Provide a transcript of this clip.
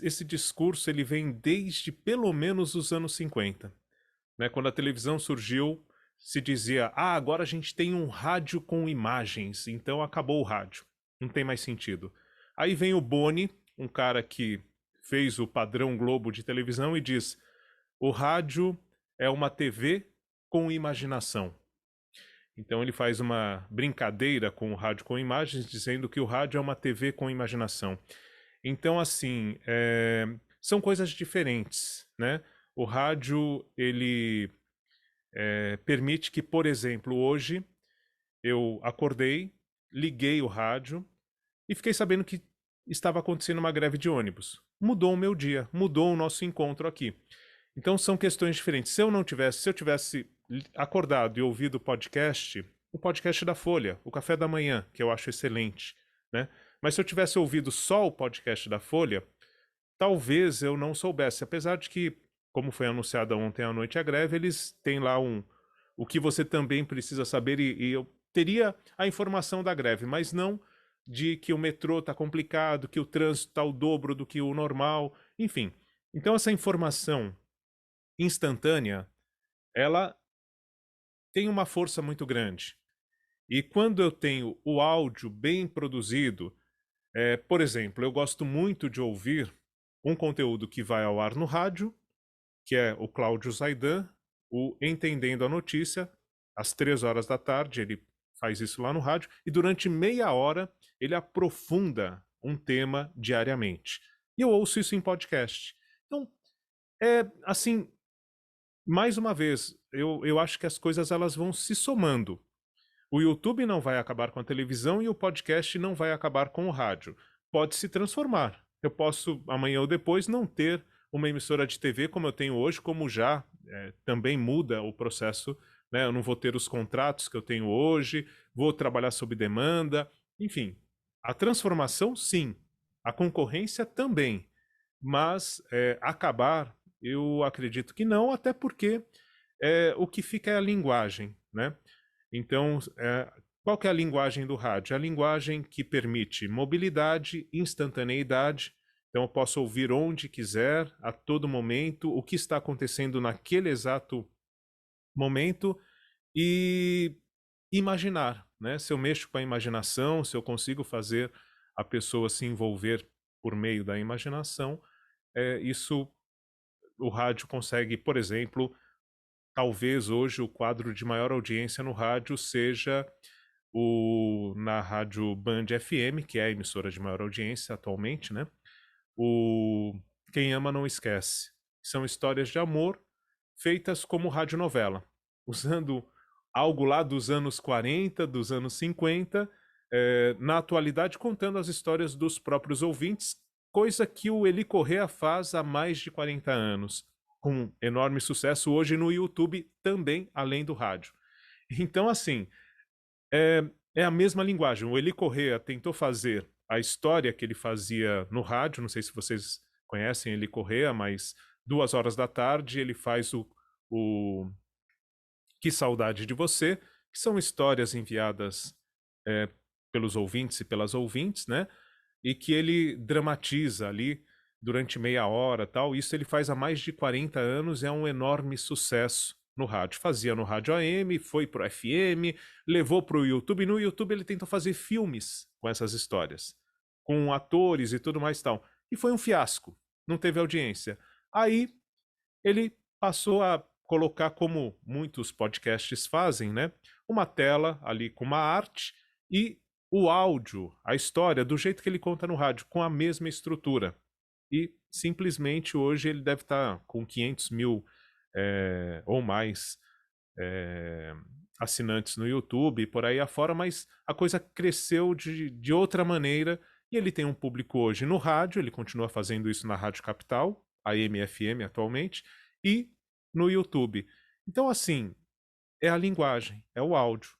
Esse discurso ele vem desde pelo menos os anos 50, né? Quando a televisão surgiu, se dizia: ah, agora a gente tem um rádio com imagens, então acabou o rádio, não tem mais sentido. Aí vem o Boni, um cara que fez o padrão Globo de televisão e diz: o rádio é uma TV com imaginação. Então ele faz uma brincadeira com o rádio com imagens, dizendo que o rádio é uma TV com imaginação. Então, assim, são coisas diferentes, né? O rádio, ele permite que, por exemplo, hoje eu acordei, liguei o rádio e fiquei sabendo que estava acontecendo uma greve de ônibus. Mudou o meu dia, mudou o nosso encontro aqui. Então são questões diferentes. Se eu tivesse acordado e ouvido o podcast da Folha, o Café da Manhã, que eu acho excelente, né? Mas se eu tivesse ouvido só o podcast da Folha, talvez eu não soubesse, apesar de que, como foi anunciada ontem à noite a greve, eles têm lá o que você também precisa saber e eu teria a informação da greve, mas não de que o metrô está complicado, que o trânsito está o dobro do que o normal, enfim. Então essa informação instantânea, ela tem uma força muito grande. E quando eu tenho o áudio bem produzido, por exemplo, eu gosto muito de ouvir um conteúdo que vai ao ar no rádio, que é o Cláudio Zaidan, o Entendendo a Notícia, às 3 horas da tarde, ele faz isso lá no rádio, e durante meia hora ele aprofunda um tema diariamente. E eu ouço isso em podcast. Então, assim, mais uma vez, eu acho que as coisas elas vão se somando. O YouTube não vai acabar com a televisão e o podcast não vai acabar com o rádio. Pode se transformar. Eu posso, amanhã ou depois, não ter uma emissora de TV como eu tenho hoje, como já também muda o processo, né? Eu não vou ter os contratos que eu tenho hoje, vou trabalhar sob demanda, enfim. A transformação, sim. A concorrência também. Mas acabar, eu acredito que não, até porque o que fica é a linguagem, né? Então, qual que é a linguagem do rádio? É a linguagem que permite mobilidade, instantaneidade. Então, eu posso ouvir onde quiser, a todo momento, o que está acontecendo naquele exato momento e imaginar, né? Se eu mexo com a imaginação, se eu consigo fazer a pessoa se envolver por meio da imaginação, isso o rádio consegue, por exemplo, talvez hoje o quadro de maior audiência no rádio seja na rádio Band FM, que é a emissora de maior audiência atualmente, né? O Quem Ama Não Esquece. São histórias de amor feitas como radionovela, usando algo lá dos anos 40, dos anos 50, na atualidade contando as histórias dos próprios ouvintes, coisa que o Eli Corrêa faz há mais de 40 anos, com enorme sucesso hoje no YouTube também, além do rádio. Então, assim, é a mesma linguagem. O Eli Corrêa tentou fazer a história que ele fazia no rádio, não sei se vocês conhecem Eli Corrêa, mas 2 horas da tarde ele faz o Que Saudade de Você, que são histórias enviadas pelos ouvintes e pelas ouvintes, né? E que ele dramatiza ali durante meia hora, tal. Isso ele faz há mais de 40 anos, é um enorme sucesso no rádio. Fazia no rádio AM, foi pro FM, levou pro YouTube, e no YouTube ele tentou fazer filmes com essas histórias, com atores e tudo mais tal. E foi um fiasco, não teve audiência. Aí ele passou a colocar, como muitos podcasts fazem, né? Uma tela ali com uma arte e o áudio, a história, do jeito que ele conta no rádio, com a mesma estrutura. E simplesmente hoje ele deve estar com 500 mil ou mais assinantes no YouTube e por aí afora, mas a coisa cresceu de outra maneira e ele tem um público hoje no rádio, ele continua fazendo isso na Rádio Capital, a AM/FM atualmente, e no YouTube. Então, assim, é a linguagem, é o áudio.